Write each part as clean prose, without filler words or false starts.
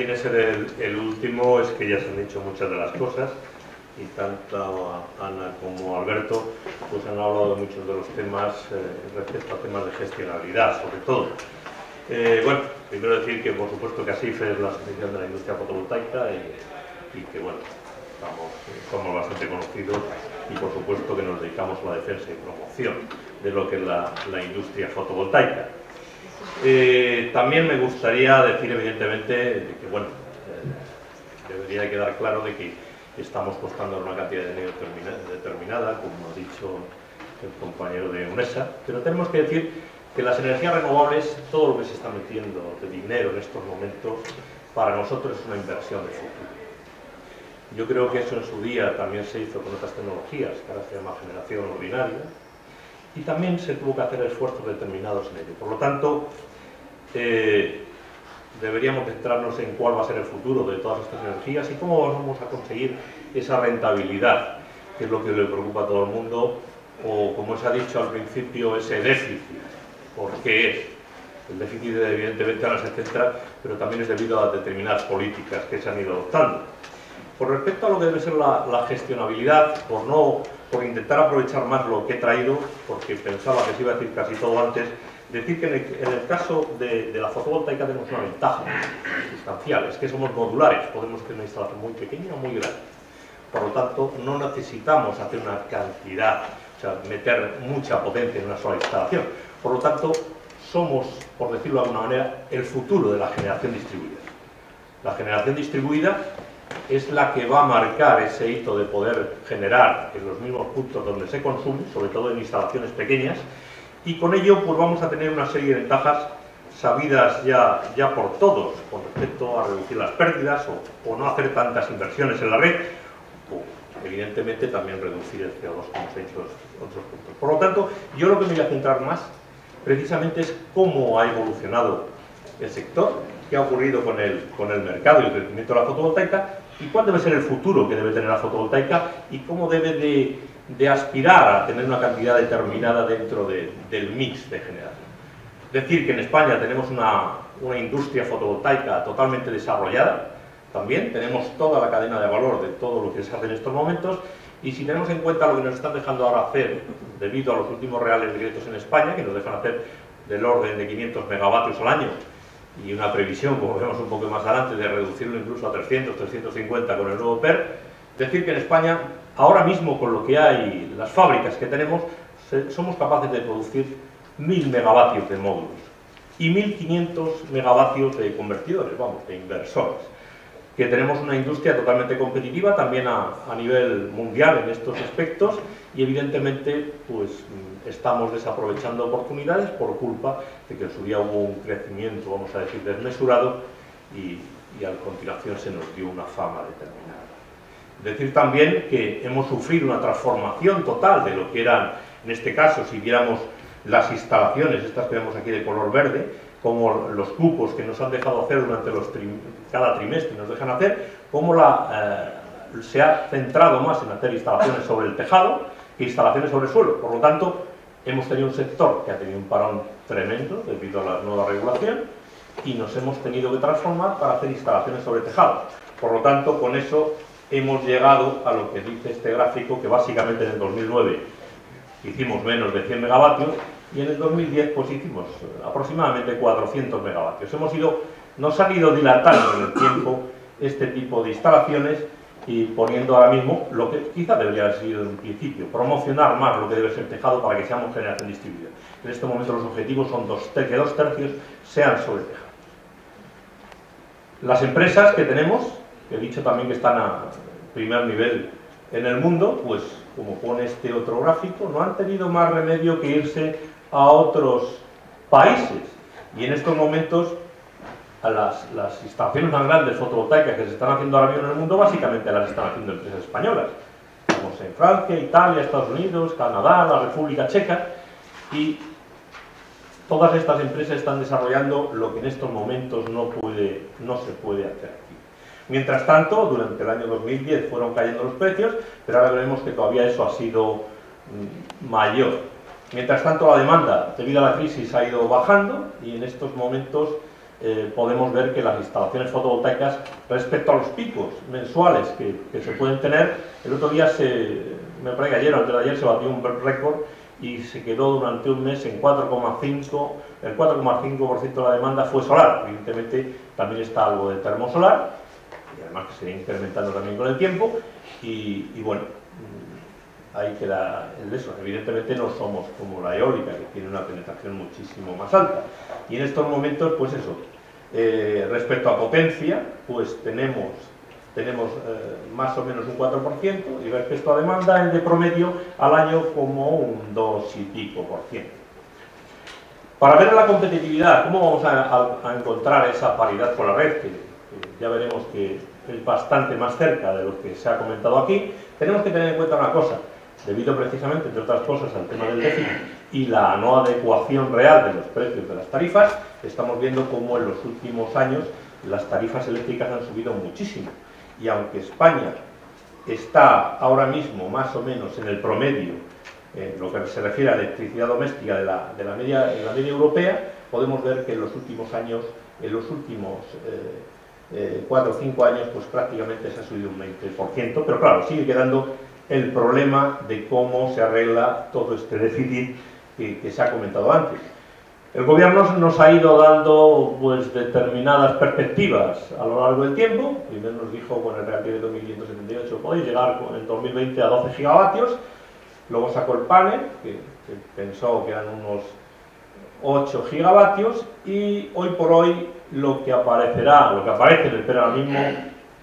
tiene que ser el último es que ya se han dicho muchas de las cosas y tanto Ana como Alberto pues han hablado de muchos de los temas respecto a temas de gestionabilidad, sobre todo. Bueno, primero decir que por supuesto que ASIF es la Asociación de la Industria Fotovoltaica y que bueno, somos bastante conocidos y por supuesto que nos dedicamos a la defensa y promoción de lo que es la industria fotovoltaica. También me gustaría decir evidentemente que bueno, debería quedar claro de que estamos costando una cantidad de dinero determinada, como ha dicho el compañero de UNESA, pero tenemos que decir que las energías renovables, todo lo que se está metiendo de dinero en estos momentos, para nosotros es una inversión de futuro. Yo creo que eso en su día también se hizo con otras tecnologías, que ahora se llama generación ordinaria, y también se tuvo que hacer esfuerzos determinados en ello. Por lo tanto, deberíamos centrarnos en cuál va a ser el futuro de todas estas energías y cómo vamos a conseguir esa rentabilidad, que es lo que le preocupa a todo el mundo, o como se ha dicho al principio, ese déficit. ¿Por qué es? El déficit evidentemente ahora se centra, pero también es debido a determinadas políticas que se han ido adoptando. Por respecto a lo que debe ser la gestionabilidad, por intentar aprovechar más lo que he traído, porque pensaba que se iba a decir casi todo antes, decir que en el caso de la fotovoltaica tenemos una ventaja sustancial, es que somos modulares, podemos hacer una instalación muy pequeña o muy grande. Por lo tanto, no necesitamos hacer una cantidad, o sea, meter mucha potencia en una sola instalación. Por lo tanto, somos, por decirlo de alguna manera, el futuro de la generación distribuida. La generación distribuida es la que va a marcar ese hito de poder generar en los mismos puntos donde se consume, sobre todo en instalaciones pequeñas, y con ello pues vamos a tener una serie de ventajas sabidas ya por todos con respecto a reducir las pérdidas o no hacer tantas inversiones en la red, o evidentemente también reducir el CO2, como os he dicho en otros puntos. Por lo tanto, yo lo que me voy a centrar más precisamente es cómo ha evolucionado el sector, qué ha ocurrido con el mercado y el crecimiento de la fotovoltaica y cuál debe ser el futuro que debe tener la fotovoltaica y cómo debe de aspirar a tener una cantidad determinada dentro del mix de generación. Decir que en España tenemos una industria fotovoltaica totalmente desarrollada, también tenemos toda la cadena de valor de todo lo que se hace en estos momentos y si tenemos en cuenta lo que nos están dejando ahora hacer debido a los últimos reales decretos en España, que nos dejan hacer del orden de 500 megavatios al año y una previsión, como vemos un poco más adelante, de reducirlo incluso a 300, 350 con el nuevo PER, decir que en España, ahora mismo con lo que hay, las fábricas que tenemos, somos capaces de producir 1000 megavatios de módulos y 1500 megavatios de convertidores, vamos, de inversores. Que tenemos una industria totalmente competitiva también a nivel mundial en estos aspectos y evidentemente pues estamos desaprovechando oportunidades por culpa de que en su día hubo un crecimiento, vamos a decir, desmesurado y a continuación se nos dio una fama determinada. Decir también que hemos sufrido una transformación total de lo que eran, en este caso, si viéramos las instalaciones, estas que vemos aquí de color verde, como los cupos que nos han dejado hacer durante cada trimestre nos dejan hacer, cómo se ha centrado más en hacer instalaciones sobre el tejado que instalaciones sobre el suelo. Por lo tanto, hemos tenido un sector que ha tenido un parón tremendo debido a la nueva regulación y nos hemos tenido que transformar para hacer instalaciones sobre tejado. Por lo tanto, con eso hemos llegado a lo que dice este gráfico, que básicamente en el 2009 hicimos menos de 100 megavatios y en el 2010 pues hicimos aproximadamente 400 megavatios. Nos han ido dilatando en el tiempo este tipo de instalaciones y poniendo ahora mismo lo que quizá debería haber sido en un principio, promocionar más lo que debe ser tejado para que seamos generación distribuida. En este momento los objetivos son que 2 tercios sean sobre tejado. Las empresas que tenemos, que he dicho también que están a primer nivel en el mundo, pues como pone este otro gráfico, no han tenido más remedio que irse a otros países y en estos momentos a las instalaciones más grandes fotovoltaicas que se están haciendo ahora mismo en el mundo, básicamente las están haciendo empresas españolas. Estamos en Francia, Italia, Estados Unidos, Canadá, la República Checa y todas estas empresas están desarrollando lo que en estos momentos no se puede hacer aquí. Mientras tanto, durante el año 2010 fueron cayendo los precios, pero ahora veremos que todavía eso ha sido mayor. Mientras tanto, la demanda, debido a la crisis, ha ido bajando y en estos momentos podemos ver que las instalaciones fotovoltaicas, respecto a los picos mensuales que se pueden tener, el otro día, me parece que ayer o antes de ayer, se batió un récord y se quedó durante un mes en 4,5, el 4,5% de la demanda fue solar. Evidentemente también está algo de termosolar, y además que se irá incrementando también con el tiempo, y bueno, ahí queda el eso. Evidentemente no somos como la eólica, que tiene una penetración muchísimo más alta, y en estos momentos, pues eso, respecto a potencia, pues tenemos más o menos un 4%, y respecto a demanda, el de promedio al año como un 2 y pico por ciento. Para ver la competitividad, ¿cómo vamos a encontrar esa paridad con la red? Que ya veremos que es bastante más cerca de lo que se ha comentado aquí. Tenemos que tener en cuenta una cosa, debido precisamente, entre otras cosas, al tema del déficit y la no adecuación real de los precios de las tarifas. Estamos viendo cómo en los últimos años las tarifas eléctricas han subido muchísimo, y aunque España está ahora mismo más o menos en el promedio, lo que se refiere a electricidad doméstica de la media europea, podemos ver que en los últimos años, en los últimos 4 o 5 años, pues prácticamente se ha subido un 20%, pero claro, sigue quedando el problema de cómo se arregla todo este déficit que se ha comentado antes. El gobierno nos ha ido dando pues determinadas perspectivas a lo largo del tiempo. Primero nos dijo con el Real Decreto 1578 podéis llegar en 2020 a 12 gigavatios, luego sacó el panel, que pensó que eran unos 8 gigavatios, y hoy por hoy lo que aparece en el PER ahora mismo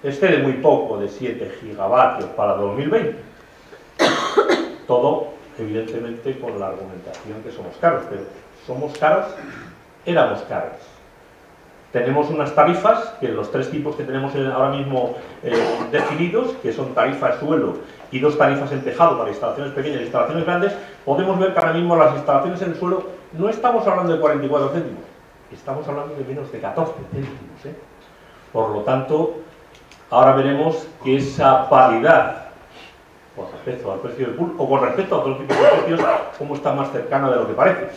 excede muy poco de 7 gigavatios para 2020. Todo, evidentemente, con la argumentación que somos caros, pero somos caros, éramos caros. Tenemos unas tarifas, que los 3 tipos que tenemos ahora mismo definidos, que son tarifa suelo y 2 tarifas en tejado para instalaciones pequeñas e instalaciones grandes, podemos ver que ahora mismo las instalaciones en el suelo no estamos hablando de 44 céntimos, estamos hablando de menos de 14 céntimos. Por lo tanto, ahora veremos que esa paridad con respecto al precio del pool o con respecto a otros tipos de precios, cómo está más cercana de lo que parece.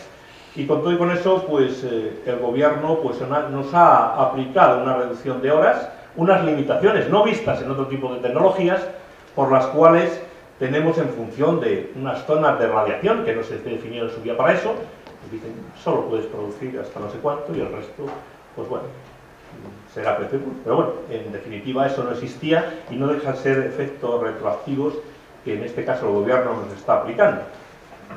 Y con todo y con eso, pues el gobierno pues, nos ha aplicado una reducción de horas, unas limitaciones no vistas en otro tipo de tecnologías, por las cuales tenemos, en función de unas zonas de radiación que no se definido en su día para eso, dicen solo puedes producir hasta no sé cuánto, y el resto, pues bueno, será precio pool. Pero bueno, en definitiva eso no existía, y no dejan de ser efectos retroactivos que en este caso el gobierno nos está aplicando,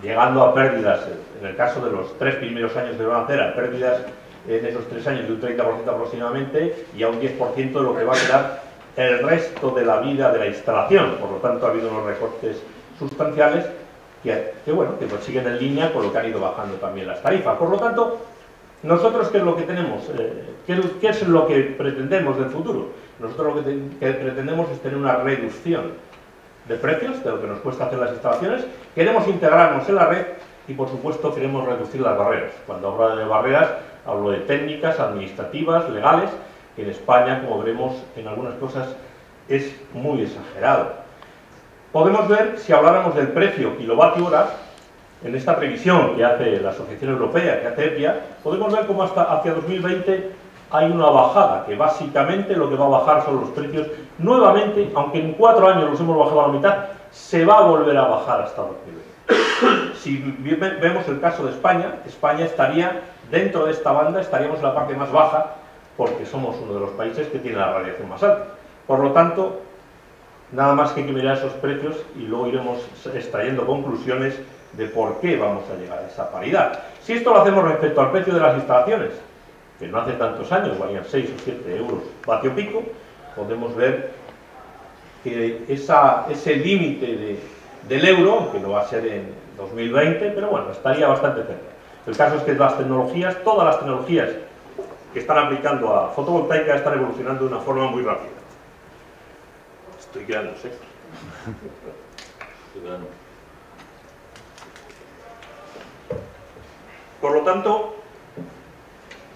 llegando a pérdidas, en el caso de los 3 primeros años de Nueva Cera, pérdidas en esos 3 años de un 30% aproximadamente, y a un 10% de lo que va a quedar el resto de la vida de la instalación. Por lo tanto, ha habido unos recortes sustanciales que bueno, que pues siguen en línea con lo que han ido bajando también las tarifas. Por lo tanto, nosotros, ¿qué es lo que tenemos? ¿Qué es lo que pretendemos del futuro? Nosotros lo que pretendemos es tener una reducción de precios, de lo que nos cuesta hacer las instalaciones. Queremos integrarnos en la red y, por supuesto, queremos reducir las barreras. Cuando hablo de barreras, hablo de técnicas, administrativas, legales, que en España, como veremos, en algunas cosas es muy exagerado. Podemos ver, si habláramos del precio kilovatio hora, en esta previsión que hace la Asociación Europea, que hace EPIA, podemos ver cómo hasta hacia 2020 hay una bajada, que básicamente lo que va a bajar son los precios nuevamente, aunque en 4 años los hemos bajado a la mitad, se va a volver a bajar hasta 2020. Si vemos el caso de España, España estaría dentro de esta banda, estaríamos en la parte más baja, porque somos uno de los países que tiene la radiación más alta. Por lo tanto, nada más que hay que mirar esos precios y luego iremos extrayendo conclusiones de por qué vamos a llegar a esa paridad. Si esto lo hacemos respecto al precio de las instalaciones, que no hace tantos años valían 6 o 7 euros vatio pico, podemos ver que ese límite del euro, aunque no va a ser en 2020, pero bueno, estaría bastante cerca. El caso es que las tecnologías, todas las tecnologías que están aplicando a fotovoltaica están evolucionando de una forma muy rápida. Estoy quedando seco. Por lo tanto,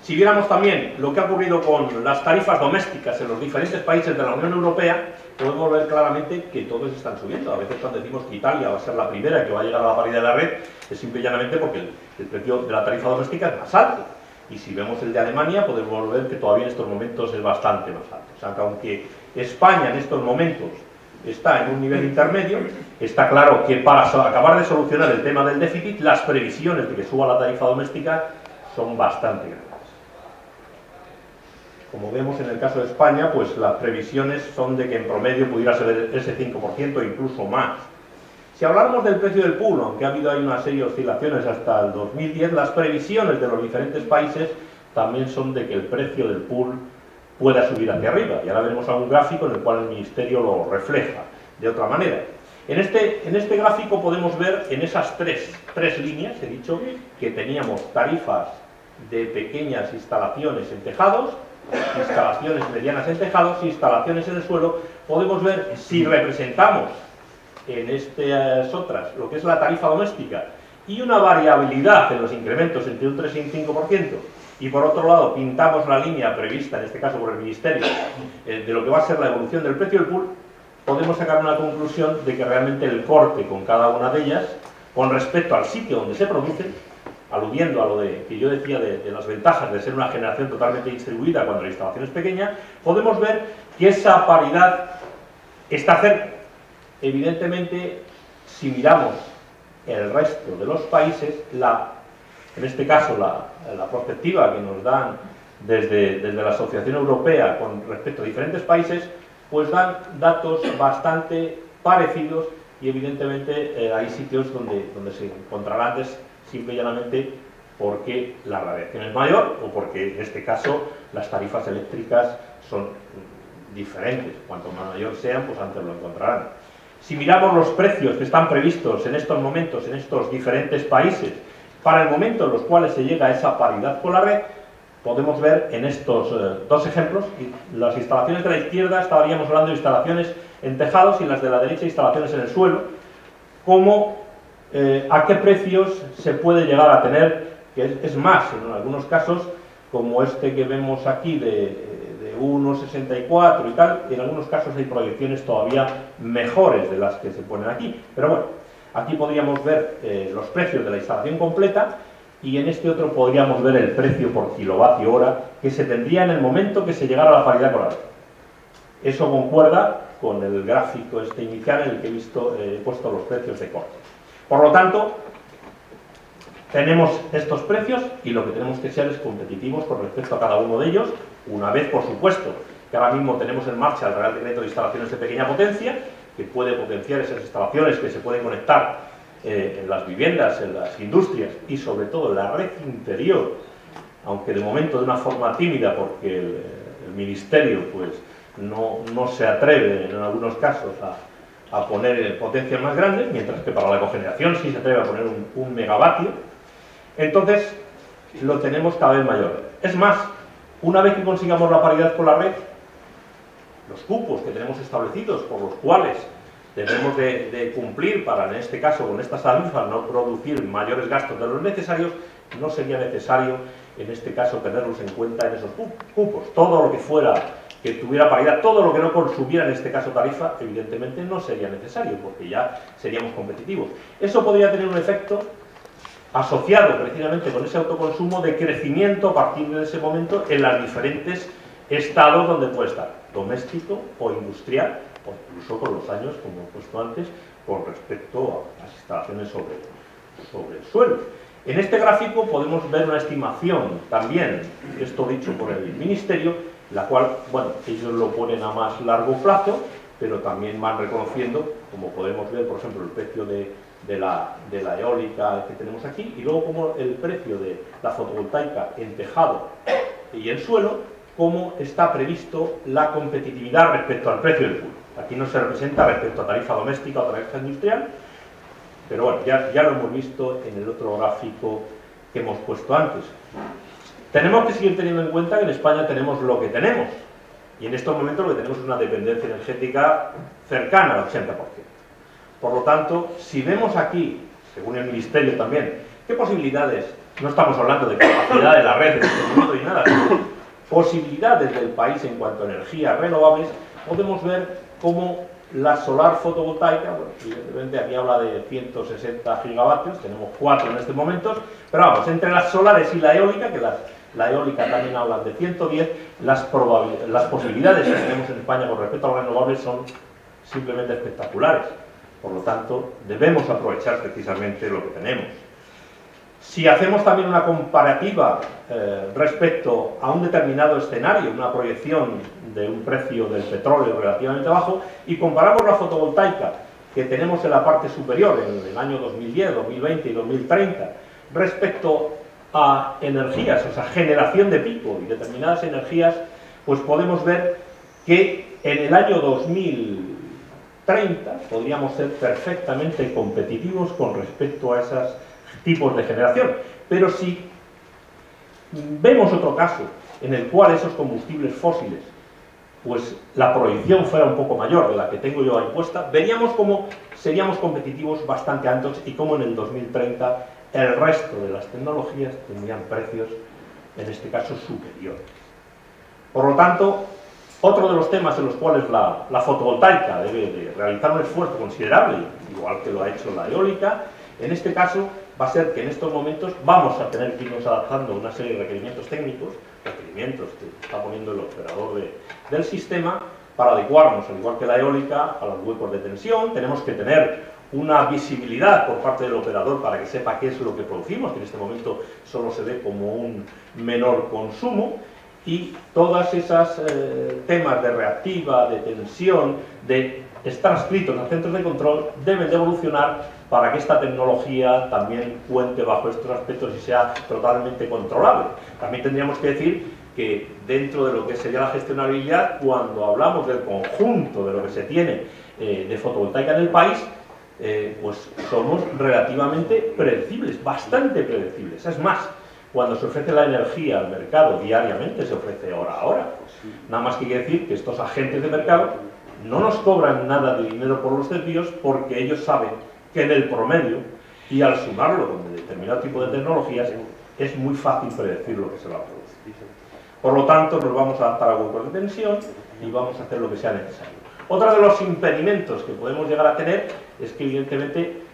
si viéramos también lo que ha ocurrido con las tarifas domésticas en los diferentes países de la Unión Europea, podemos ver claramente que todos están subiendo. A veces cuando decimos que Italia va a ser la primera que va a llegar a la paridad de la red, es simple y llanamente porque el precio de la tarifa doméstica es más alto. Y si vemos el de Alemania, podemos ver que todavía en estos momentos es bastante más alto. O sea, que aunque España en estos momentos está en un nivel intermedio, está claro que para acabar de solucionar el tema del déficit, las previsiones de que suba la tarifa doméstica son bastante grandes. Como vemos en el caso de España, pues las previsiones son de que en promedio pudiera ser ese 5% o incluso más. Si hablamos del precio del pool, aunque ha habido ahí una serie de oscilaciones hasta el 2010, las previsiones de los diferentes países también son de que el precio del pool pueda subir hacia arriba. Y ahora veremos algún gráfico en el cual el Ministerio lo refleja de otra manera. En este gráfico podemos ver en esas tres líneas, he dicho, que teníamos tarifas de pequeñas instalaciones en tejados, instalaciones medianas en tejados, instalaciones en el suelo. Podemos ver si representamos en estas otras lo que es la tarifa doméstica y una variabilidad en los incrementos entre un 3 y un 5%, y por otro lado pintamos la línea prevista, en este caso por el Ministerio, de lo que va a ser la evolución del precio del pool, podemos sacar una conclusión de que realmente el corte con cada una de ellas, con respecto al sitio donde se produce, aludiendo a lo que yo decía de las ventajas de ser una generación totalmente distribuida cuando la instalación es pequeña, podemos ver que esa paridad está cerca. Evidentemente, si miramos el resto de los países, en este caso la perspectiva que nos dan desde la Asociación Europea con respecto a diferentes países, pues dan datos bastante parecidos, y evidentemente hay sitios donde se encontrará antes simple y llanamente porque la radiación es mayor o porque en este caso las tarifas eléctricas son diferentes. Cuanto mayor sean, pues antes lo encontrarán. Si miramos los precios que están previstos en estos momentos en estos diferentes países para el momento en los cuales se llega a esa paridad con la red, podemos ver en estos dos ejemplos, las instalaciones de la izquierda estaríamos hablando de instalaciones en tejados y las de la derecha instalaciones en el suelo, cómo a qué precios se puede llegar a tener, que es más, en algunos casos, como este que vemos aquí de 1,64 y tal, en algunos casos hay proyecciones todavía mejores de las que se ponen aquí. Pero bueno, aquí podríamos ver los precios de la instalación completa, y en este otro podríamos ver el precio por kilovatio hora que se tendría en el momento que se llegara a la paridad con la red. Eso concuerda con el gráfico este inicial en el que he puesto los precios de corte. Por lo tanto, tenemos estos precios y lo que tenemos que ser es competitivos con respecto a cada uno de ellos, una vez, por supuesto, que ahora mismo tenemos en marcha el Real Decreto de Instalaciones de Pequeña Potencia, que puede potenciar esas instalaciones que se pueden conectar en las viviendas, en las industrias y sobre todo en la red interior, aunque de momento de una forma tímida porque el Ministerio pues no se atreve en algunos casos a poner potencias más grandes, mientras que para la cogeneración sí se atreve a poner un megavatio. Entonces lo tenemos cada vez mayor. Es más, una vez que consigamos la paridad con la red, los cupos que tenemos establecidos por los cuales debemos de cumplir para, en este caso, con estas tarifas, no producir mayores gastos de los necesarios, no sería necesario, en este caso, tenerlos en cuenta en esos cupos. Todo lo que fuera, que tuviera paridad, todo lo que no consumiera, en este caso, tarifa, evidentemente no sería necesario, porque ya seríamos competitivos. Eso podría tener un efecto asociado, precisamente, con ese autoconsumo de crecimiento a partir de ese momento en los diferentes estados donde puede estar, doméstico o industrial, o incluso con los años, como he puesto antes, con respecto a las instalaciones sobre el suelo. En este gráfico podemos ver una estimación también, esto dicho por el Ministerio, la cual, bueno, ellos lo ponen a más largo plazo, pero también van reconociendo, como podemos ver, por ejemplo, el precio de la eólica que tenemos aquí, y luego como el precio de la fotovoltaica en tejado y en suelo, cómo está previsto la competitividad respecto al precio del pool. Aquí no se representa respecto a tarifa doméstica o tarifa industrial, pero bueno, ya lo hemos visto en el otro gráfico que hemos puesto antes. Tenemos que seguir teniendo en cuenta que en España tenemos lo que tenemos, y en estos momentos lo que tenemos es una dependencia energética cercana al 80%. Por lo tanto, si vemos aquí, según el Ministerio también, qué posibilidades, no estamos hablando de capacidad de la red en este momento y nada, posibilidades del país en cuanto a energías renovables, podemos ver cómo la solar fotovoltaica, bueno, evidentemente aquí habla de 160 gigavatios, tenemos 4 en este momento, pero vamos, entre las solares y la eólica, que la eólica también hablan de 110, las posibilidades que tenemos en España con respecto a los renovables son simplemente espectaculares. Por lo tanto, debemos aprovechar precisamente lo que tenemos. Si hacemos también una comparativa respecto a un determinado escenario, una proyección de un precio del petróleo relativamente bajo, y comparamos la fotovoltaica que tenemos en la parte superior, en el año 2010, 2020 y 2030, respecto a energías, o sea, generación de pico y determinadas energías, pues podemos ver que en el año 2030 podríamos ser perfectamente competitivos con respecto a esos tipos de generación. Pero si vemos otro caso en el cual esos combustibles fósiles, pues la proyección fuera un poco mayor de la que tengo yo ahí puesta, veríamos cómo seríamos competitivos bastante altos y cómo en el 2030 el resto de las tecnologías tendrían precios, en este caso, superiores. Por lo tanto, otro de los temas en los cuales la fotovoltaica debe de realizar un esfuerzo considerable, igual que lo ha hecho la eólica, en este caso va a ser que en estos momentos vamos a tener que irnos adaptando a una serie de requerimientos técnicos, requerimientos que está poniendo el operador del sistema, para adecuarnos, al igual que la eólica, a los huecos de tensión. Tenemos que tener una visibilidad por parte del operador para que sepa qué es lo que producimos, que en este momento solo se ve como un menor consumo, y todas esas temas de reactiva, de tensión, de estar adscritos a centros de control, deben de evolucionar para que esta tecnología también cuente bajo estos aspectos y sea totalmente controlable. También tendríamos que decir que dentro de lo que sería la gestionabilidad, cuando hablamos del conjunto de lo que se tiene de fotovoltaica en el país, pues somos relativamente predecibles, bastante predecibles. Es más, cuando se ofrece la energía al mercado diariamente, se ofrece hora a hora. Nada más que quiere decir que estos agentes de mercado no nos cobran nada de dinero por los desvíos, porque ellos saben que en el promedio, y al sumarlo con determinado tipo de tecnologías, es muy fácil predecir lo que se va a producir. Por lo tanto, nos vamos a adaptar a huecos de tensión y vamos a hacer lo que sea necesario. Otro de los impedimentos que podemos llegar a tener es que, evidentemente,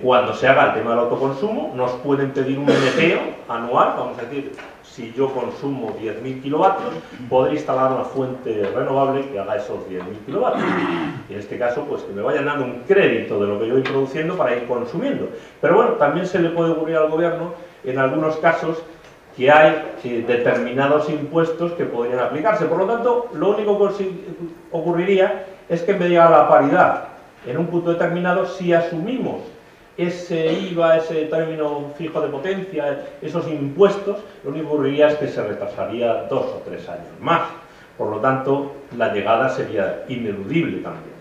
cuando se haga el tema del autoconsumo, nos pueden pedir un NTO anual. Vamos a decir, si yo consumo 10.000 kilovatios, podré instalar una fuente renovable que haga esos 10.000 kilovatios. Y en este caso, pues que me vayan dando un crédito de lo que yo voy produciendo para ir consumiendo. Pero bueno, también se le puede ocurrir al gobierno, en algunos casos, que hay determinados impuestos que podrían aplicarse. Por lo tanto, lo único que ocurriría es que en vez de llegar a la paridad en un punto determinado, si asumimos ese IVA, ese término fijo de potencia, esos impuestos, lo único que ocurriría es que se retrasaría 2 o 3 años más. Por lo tanto, la llegada sería ineludible también.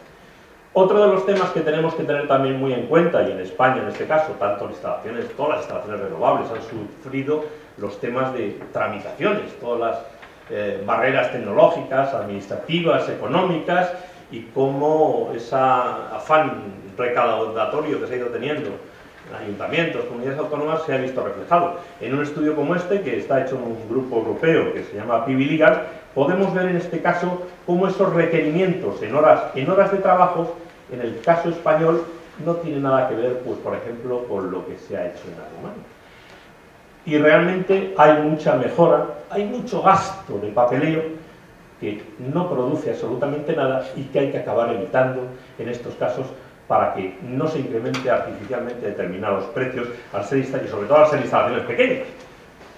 Otro de los temas que tenemos que tener también muy en cuenta, y en España en este caso, tanto instalaciones, todas las instalaciones renovables han sufrido los temas de tramitaciones, todas las barreras tecnológicas, administrativas, económicas, y cómo ese afán recaudatorio que se ha ido teniendo en ayuntamientos, comunidades autónomas, se ha visto reflejado. En un estudio como este, que está hecho en un grupo europeo que se llama PV Legal, podemos ver en este caso cómo esos requerimientos en horas de trabajo, en el caso español, no tienen nada que ver, pues, por ejemplo, con lo que se ha hecho en Alemania. Y realmente hay mucha mejora, hay mucho gasto de papeleo que no produce absolutamente nada y que hay que acabar evitando en estos casos para que no se incremente artificialmente determinados precios, al ser, y sobre todo al ser instalaciones pequeñas.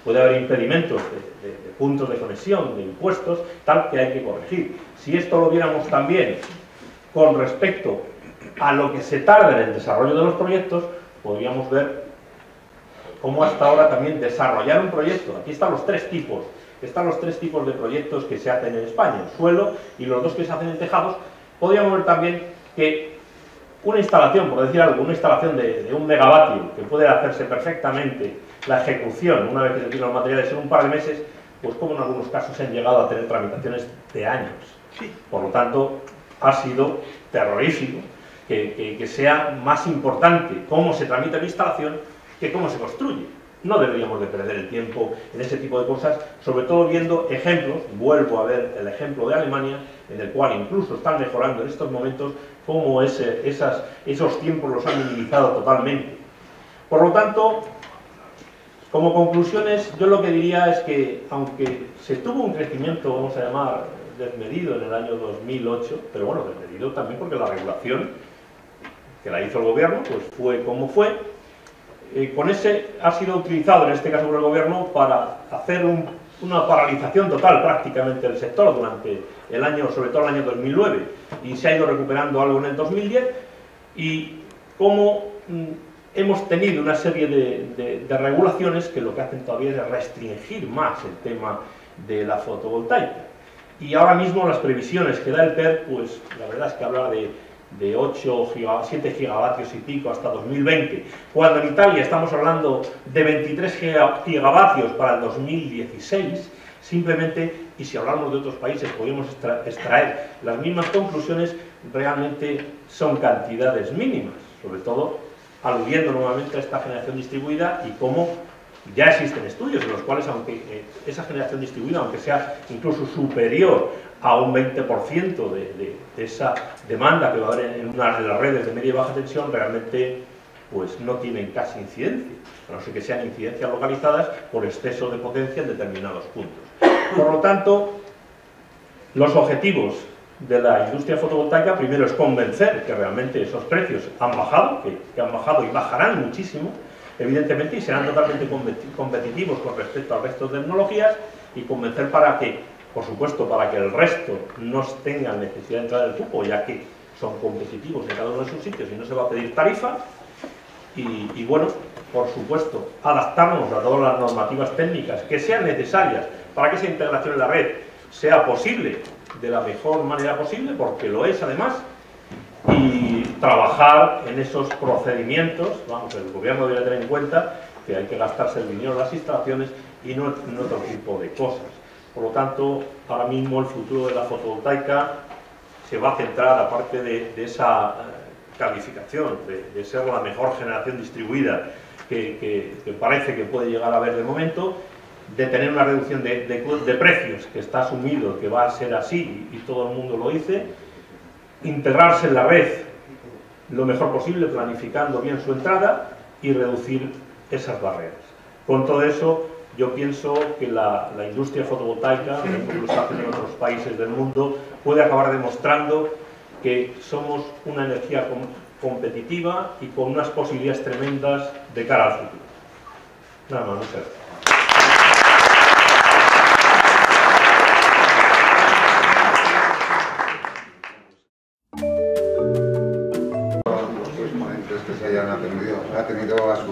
Puede haber impedimentos de puntos de conexión, de impuestos, tal, que hay que corregir. Si esto lo viéramos también con respecto a lo que se tarda en el desarrollo de los proyectos, podríamos ver cómo hasta ahora también desarrollar un proyecto. Aquí están los tres tipos de proyectos que se hacen en España, en suelo, y los dos que se hacen en tejados. Podríamos ver también que una instalación, por decir algo, una instalación de 1 megavatio, que puede hacerse perfectamente la ejecución una vez que se tienen los materiales en un par de meses, pues como en algunos casos se han llegado a tener tramitaciones de años. Por lo tanto, ha sido terrorífico que sea más importante cómo se tramita la instalación que cómo se construye. No deberíamos de perder el tiempo en ese tipo de cosas, sobre todo viendo ejemplos. Vuelvo a ver el ejemplo de Alemania, en el cual incluso están mejorando en estos momentos, cómo esos tiempos los han minimizado totalmente. Por lo tanto, Como conclusiones, yo lo que diría es que, aunque se tuvo un crecimiento, vamos a llamar, desmedido en el año 2008, pero bueno, desmedido también porque la regulación que la hizo el gobierno, pues fue como fue, con ese ha sido utilizado en este caso por el gobierno para hacer una paralización total prácticamente del sector durante el año, sobre todo el año 2009, y se ha ido recuperando algo en el 2010, y como hemos tenido una serie de regulaciones que lo que hacen todavía es restringir más el tema de la fotovoltaica. Y ahora mismo las previsiones que da el PER, pues la verdad es que habla de 7 gigavatios y pico hasta 2020, cuando en Italia estamos hablando de 23 gigavatios para el 2016, simplemente, y si hablamos de otros países podemos extraer las mismas conclusiones, realmente son cantidades mínimas, sobre todo aludiendo nuevamente a esta generación distribuida y cómo ya existen estudios en los cuales, aunque esa generación distribuida, aunque sea incluso superior a un 20% de esa demanda que va a haber en una de las redes de media y baja tensión, realmente pues no tienen casi incidencia, a no ser que sean incidencias localizadas por exceso de potencia en determinados puntos. Por lo tanto, los objetivos de la industria fotovoltaica, primero es convencer que realmente esos precios han bajado, que han bajado y bajarán muchísimo, evidentemente, y serán totalmente competitivos con respecto al resto de tecnologías, y convencer para que, por supuesto, para que el resto no tenga necesidad de entrar en el cupo, ya que son competitivos en cada uno de sus sitios y no se va a pedir tarifa, y bueno, por supuesto, adaptarnos a todas las normativas técnicas que sean necesarias para que esa integración en la red sea posible de la mejor manera posible, porque lo es además, y trabajar en esos procedimientos. Vamos, el gobierno debe tener en cuenta que hay que gastarse el dinero en las instalaciones y no en otro tipo de cosas. Por lo tanto, ahora mismo el futuro de la fotovoltaica se va a centrar, aparte de esa calificación, de ser la mejor generación distribuida que parece que puede llegar a haber de momento, de tener una reducción de precios, que está asumido que va a ser así y todo el mundo lo dice, integrarse en la red lo mejor posible, planificando bien su entrada y reducir esas barreras. Con todo eso, yo pienso que la industria fotovoltaica, como lo está haciendo en otros países del mundo, puede acabar demostrando que somos una energía competitiva y con unas posibilidades tremendas de cara al futuro. Nada más, muchas gracias. Ha tenido a sus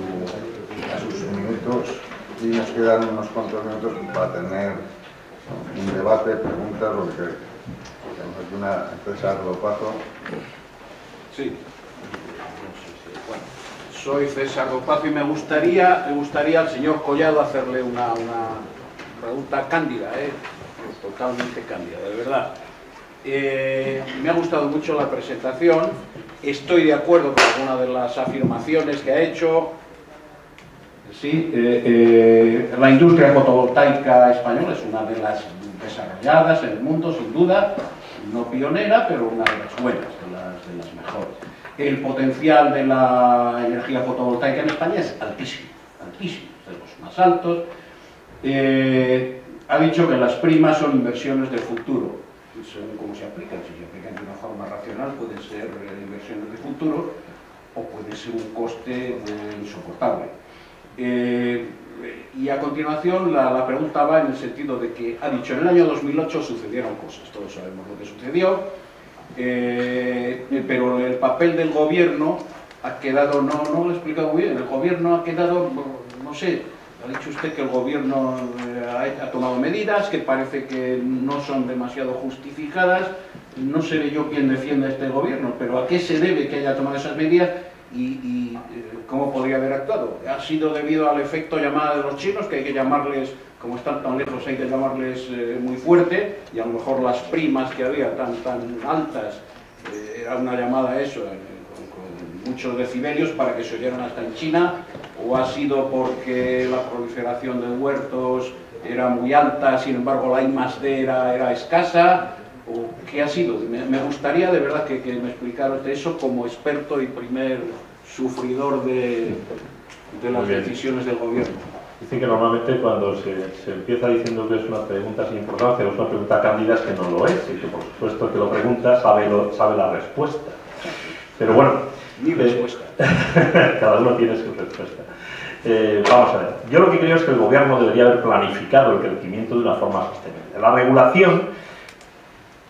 minutos, y nos quedan unos cuantos minutos para tener un debate, preguntas, lo que tenemos aquí una empresa Ropazo. Sí. Bueno, soy César Ropazo y me gustaría al señor Collado hacerle una pregunta cándida, totalmente cándida, de verdad. Me ha gustado mucho la presentación, estoy de acuerdo con algunas de las afirmaciones que ha hecho. Sí, la industria fotovoltaica española es una de las desarrolladas en el mundo, sin duda, no pionera, pero una de las buenas, de las mejores. El potencial de la energía fotovoltaica en España es altísimo, altísimo, de los más altos. Ha dicho que las primas son inversiones del futuro. Según cómo se aplican, si se aplican de una forma racional pueden ser inversiones de futuro o puede ser un coste insoportable. Y a continuación la pregunta va en el sentido de que ha dicho en el año 2008 sucedieron cosas, todos sabemos lo que sucedió, pero el papel del gobierno ha quedado, no lo he explicado muy bien, el gobierno ha quedado, no sé, ha dicho usted que el gobierno ha tomado medidas que parece que no son demasiado justificadas. No sé yo quién defiende a este gobierno, pero ¿a qué se debe que haya tomado esas medidas y cómo podría haber actuado? ¿Ha sido debido al efecto llamada de los chinos, que hay que llamarles, como están tan lejos, hay que llamarles muy fuerte, y a lo mejor las primas que había tan altas, era una llamada a eso, con muchos decibelios para que se oyeran hasta en China? ¿O ha sido porque la proliferación de huertos era muy alta, sin embargo la I+D era escasa? ¿O qué ha sido? Me gustaría de verdad que me explicara usted eso como experto y primer sufridor de las decisiones del gobierno. Dicen que normalmente cuando se empieza diciendo que es una pregunta sin importancia o es una pregunta cándida es que no lo es, y que por supuesto el que lo pregunta sabe la respuesta. Pero bueno, Mi respuesta. cada uno tiene su respuesta. Vamos a ver, yo lo que creo es que el gobierno debería haber planificado el crecimiento de una forma sostenible. La regulación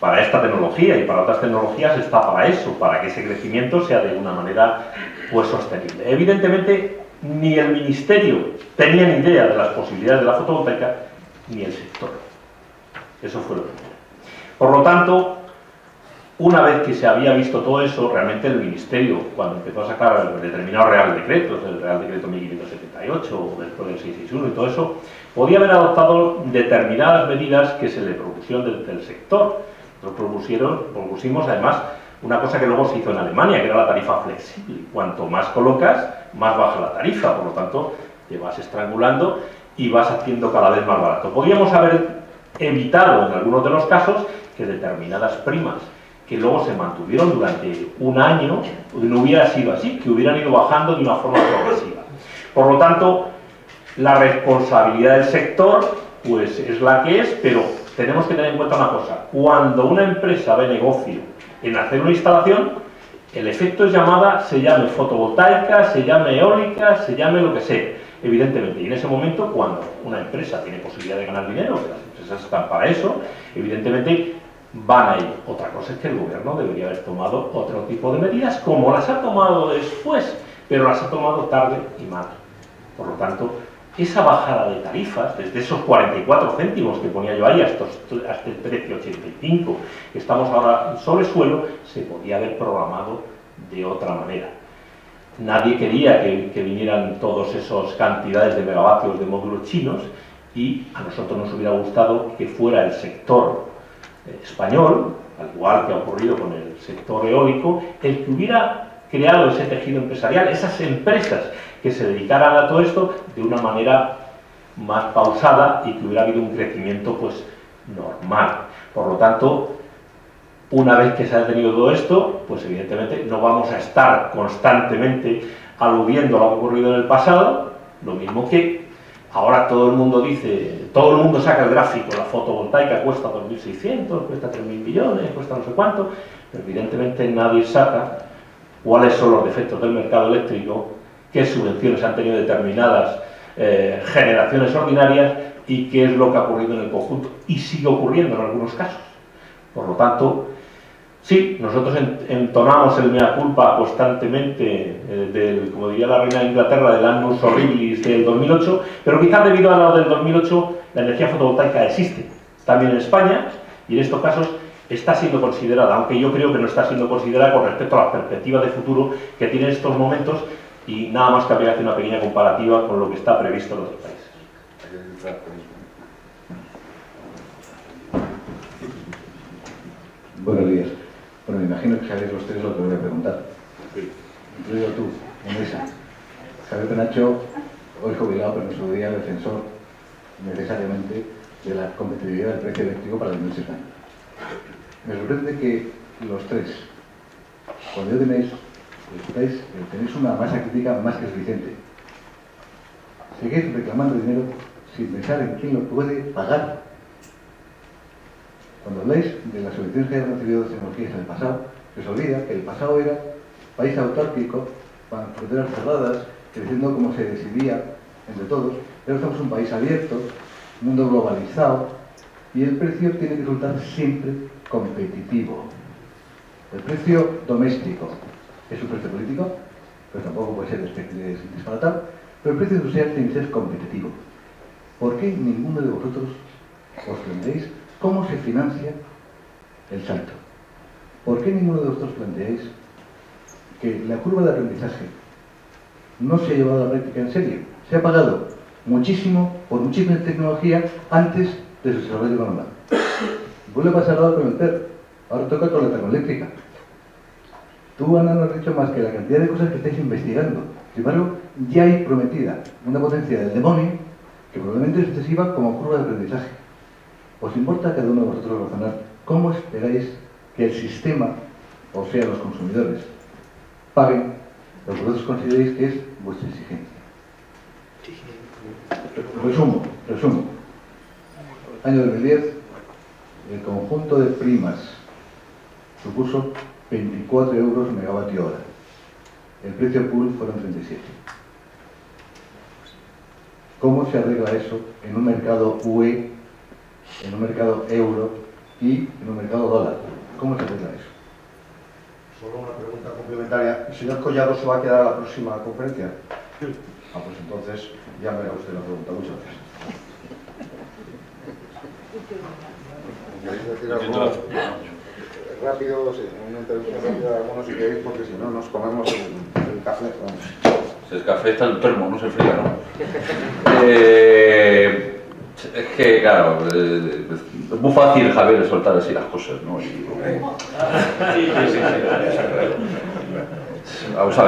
para esta tecnología y para otras tecnologías está para eso, para que ese crecimiento sea de una manera pues sostenible. Evidentemente, ni el Ministerio tenía ni idea de las posibilidades de la fotovoltaica, ni el sector. Eso fue lo primero. Por lo tanto, una vez que se había visto todo eso, realmente el Ministerio, cuando empezó a sacar determinados Real Decretos, el Real Decreto 1578, o después del 661 y todo eso, podía haber adoptado determinadas medidas que se le propusieron desde el sector. Nosotros propusimos además una cosa que luego se hizo en Alemania, que era la tarifa flexible. Cuanto más colocas, más baja la tarifa, por lo tanto, te vas estrangulando y vas haciendo cada vez más barato. Podríamos haber evitado, en algunos de los casos, que determinadas primas, que luego se mantuvieron durante un año, no hubiera sido así, que hubieran ido bajando de una forma progresiva. Por lo tanto, la responsabilidad del sector, pues es la que es, pero tenemos que tener en cuenta una cosa: cuando una empresa ve negocio en hacer una instalación, el efecto es llamada, se llame fotovoltaica, se llame eólica, se llame lo que sea, evidentemente. Y en ese momento, cuando una empresa tiene posibilidad de ganar dinero, que las empresas están para eso, evidentemente van a ir. Otra cosa es que el gobierno debería haber tomado otro tipo de medidas, como las ha tomado después, pero las ha tomado tarde y mal. Por lo tanto, esa bajada de tarifas, desde esos 44 céntimos que ponía yo ahí hasta el 13,85 que estamos ahora sobre suelo, se podía haber programado de otra manera. Nadie quería que vinieran todas esas cantidades de megavatios de módulos chinos, y a nosotros nos hubiera gustado que fuera el sector español, al igual que ha ocurrido con el sector eólico, el que hubiera creado ese tejido empresarial, esas empresas que se dedicaran a todo esto de una manera más pausada y que hubiera habido un crecimiento pues normal. Por lo tanto, una vez que se ha tenido todo esto, pues evidentemente no vamos a estar constantemente aludiendo a lo que ha ocurrido en el pasado, lo mismo que ahora todo el mundo dice, todo el mundo saca el gráfico, la fotovoltaica cuesta 2.600, cuesta 3.000 millones, cuesta no sé cuánto, pero evidentemente nadie saca cuáles son los defectos del mercado eléctrico, qué subvenciones han tenido determinadas generaciones ordinarias y qué es lo que ha ocurrido en el conjunto, y sigue ocurriendo en algunos casos. Por lo tanto, sí, nosotros entonamos el mea culpa constantemente como diría la reina de Inglaterra, del annus horribilis del 2008, pero quizás debido a lo del 2008 la energía fotovoltaica existe también en España, y en estos casos está siendo considerada, aunque yo creo que no está siendo considerada con respecto a las perspectivas de futuro que tiene en estos momentos, y nada más que habría que hacer una pequeña comparativa con lo que está previsto en otros países. Buenos días. Bueno, me imagino que sabéis los tres lo que voy a preguntar. Incluido tú, Endesa. Javier Penacho, hoy jubilado, pero en su día defensor necesariamente de la competitividad del precio eléctrico para la industria española. Me sorprende que los tres, cuando tenéis una masa crítica más que suficiente, seguís reclamando dinero sin pensar en quién lo puede pagar. Cuando habláis de las subvenciones que hayan recibido de tecnologías en el pasado, se os olvida que el pasado era país autárquico, con fronteras cerradas, creciendo como se decidía entre todos. Ahora estamos un país abierto, mundo globalizado, y el precio tiene que resultar siempre competitivo. El precio doméstico es un precio político, pero tampoco puede ser disparatado, pero el precio industrial tiene que ser competitivo. ¿Por qué ninguno de vosotros os planteáis cómo se financia el salto? ¿Por qué ninguno de vosotros planteáis que la curva de aprendizaje no se ha llevado a la práctica en serio? Se ha pagado muchísimo por muchísima tecnología antes de su desarrollo normal. Vuelve a pasar ahora con el PER, ahora toca con la termoeléctrica. Tú, Ana, no has dicho más que la cantidad de cosas que estáis investigando. Sin embargo, ya hay prometida una potencia del demonio que probablemente es excesiva como curva de aprendizaje. ¿Os importa a cada uno de vosotros razonar cómo esperáis que el sistema, o sea, los consumidores, paguen lo que vosotros consideréis que es vuestra exigencia? Resumo. Año 2010, el conjunto de primas supuso 24 euros megavatio hora. El precio pool fueron 37. ¿Cómo se arregla eso en un mercado UE, en un mercado euro y en un mercado dólar? ¿Cómo se arregla eso? Solo una pregunta complementaria. ¿El señor Collado se va a quedar a la próxima conferencia? Sí. Ah, pues entonces ya me hará usted la pregunta. Muchas gracias. ¿Queréis decir algo rápido? Sí, una intervención rápida, algunos si queréis, porque si no nos comemos el café. Si el café está en el termo, no se fría, ¿no? Es que, claro, es muy fácil, Javier, soltar así las cosas, ¿no? Vamos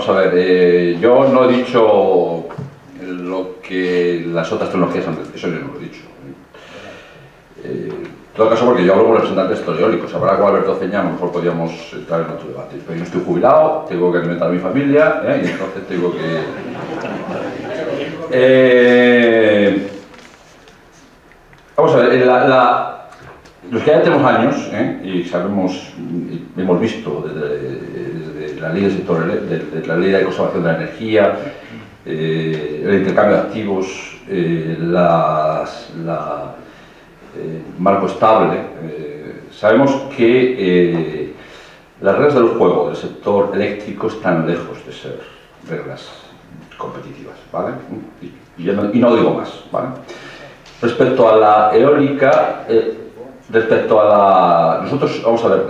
a ver. Yo no he dicho lo que las otras tecnologías han dicho, eso yo no lo he dicho. En todo caso, porque yo hablo con representantes de sector eólico, habrá con Alberto Ceña, a lo mejor podríamos entrar en otro debate. Pero yo estoy jubilado, tengo que alimentar a mi familia, y entonces tengo que... Vamos a ver, los que ya tenemos años, y sabemos, hemos visto desde la ley del sector, de la ley de conservación de la energía, el intercambio de activos, marco estable, sabemos que las reglas del juego del sector eléctrico están lejos de ser reglas competitivas, ¿vale? Y no digo más, ¿vale? Respecto a la eólica, nosotros, vamos a ver,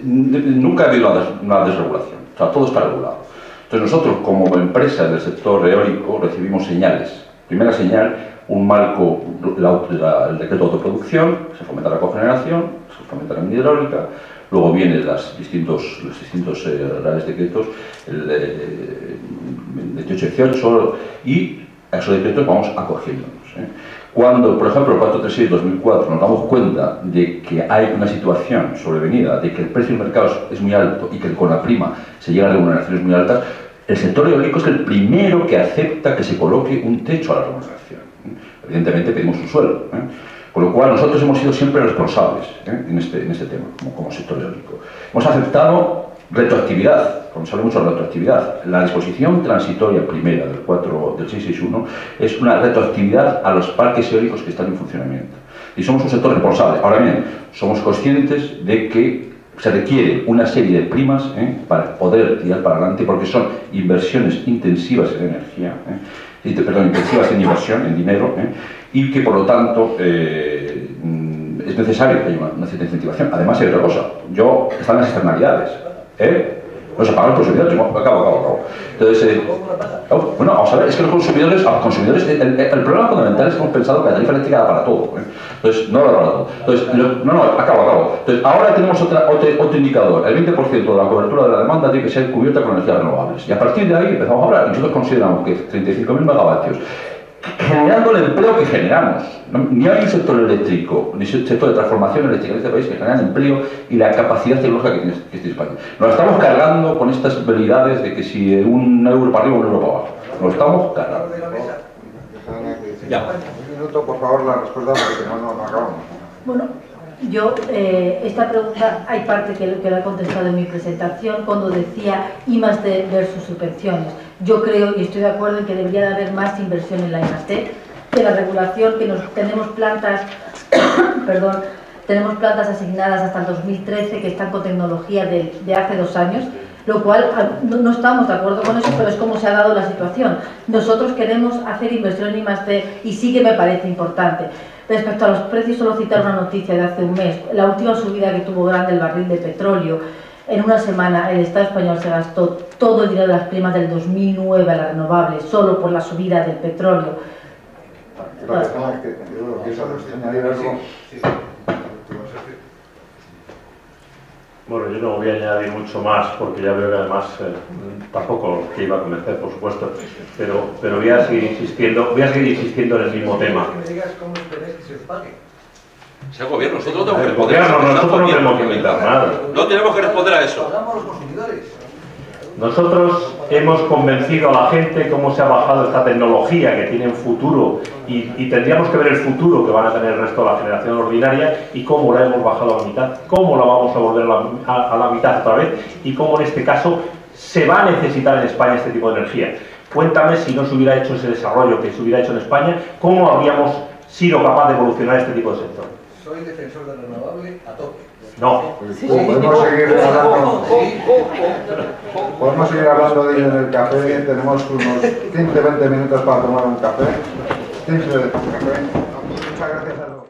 nunca ha habido una desregulación, o sea, todo está regulado. Entonces nosotros, como empresa del sector eólico, recibimos señales. Primera señal, un marco, el decreto de autoproducción, se fomenta la cogeneración, se fomenta la mini hidráulica, luego vienen los distintos reales decretos, el 28-18, y a esos decretos vamos acogiéndonos. Cuando, por ejemplo, el 436-2004 nos damos cuenta de que hay una situación sobrevenida, de que el precio del mercado es muy alto y que con la prima se llega a remuneraciones muy altas, el sector eólico es el primero que acepta que se coloque un techo a la remuneración. Evidentemente pedimos un suelo, con lo cual nosotros hemos sido siempre responsables en este tema, como sector eólico. Hemos aceptado retroactividad, como se habla mucho de retroactividad. La disposición transitoria primera del 661 es una retroactividad a los parques eólicos que están en funcionamiento. Y somos un sector responsable. Ahora bien, somos conscientes de que se requiere una serie de primas para poder tirar para adelante, porque son inversiones intensivas en energía, intensivas en inversión, en dinero, y que por lo tanto es necesario que haya una cierta incentivación. Además hay otra cosa, están las externalidades, no se pagan los consumidores, acabo. Entonces, bueno, vamos a ver, es que los consumidores, el problema fundamental es que hemos pensado que la tarifa eléctrica da para todo, entonces no da para todo. Entonces, acabo. Entonces, ahora tenemos otro indicador, el 20% de la cobertura de la demanda tiene que ser cubierta con energías renovables, y a partir de ahí empezamos a hablar, y nosotros consideramos que 35.000 megavatios, generando el empleo que generamos. Ni hay un sector eléctrico, ni sector de transformación eléctrica en este país que generan empleo y la capacidad tecnológica que tiene España. Nos estamos cargando con estas velidades de que si un euro para arriba o un euro para abajo. Nos estamos cargando. Ya. Un minuto, por favor, la respuesta, porque si no acabamos. Bueno, yo, esta pregunta, hay parte que la he contestado en mi presentación cuando decía I+D versus subvenciones. Yo creo y estoy de acuerdo en que debería de haber más inversión en la I+D, que la regulación, que tenemos plantas, tenemos plantas asignadas hasta el 2013 que están con tecnología de hace 2 años, lo cual no estamos de acuerdo con eso, pero es como se ha dado la situación. Nosotros queremos hacer inversión en I+D y sí que me parece importante. Respecto a los precios, solo citar una noticia de hace un mes. La última subida que tuvo grande el barril de petróleo, en una semana el Estado español se gastó todo el dinero de las primas del 2009 a las renovables, solo por la subida del petróleo. Bueno, yo no voy a añadir mucho más porque ya veo que además tampoco que iba a convencer, por supuesto, pero voy a seguir insistiendo en el mismo tema. Que me digas cómo esperáis que se os pague. Si el gobierno, nosotros no tenemos que responder. Nosotros no tenemos que inventar nada. No tenemos que responder a eso. Pagamos a los consumidores. Nosotros hemos convencido a la gente cómo se ha bajado esta tecnología que tiene un futuro y tendríamos que ver el futuro que van a tener el resto de la generación ordinaria y cómo la hemos bajado a la mitad, cómo la vamos a volver a la mitad otra vez y cómo en este caso se va a necesitar en España este tipo de energía. Cuéntame, si no se hubiera hecho ese desarrollo que se hubiera hecho en España, ¿cómo habríamos sido capaz de evolucionar este tipo de sector? Soy defensor del renovable a tope. No. Podemos seguir hablando de ello en el café. Tenemos unos 15-20 minutos para tomar un café. 15 de café. Muchas gracias a todos.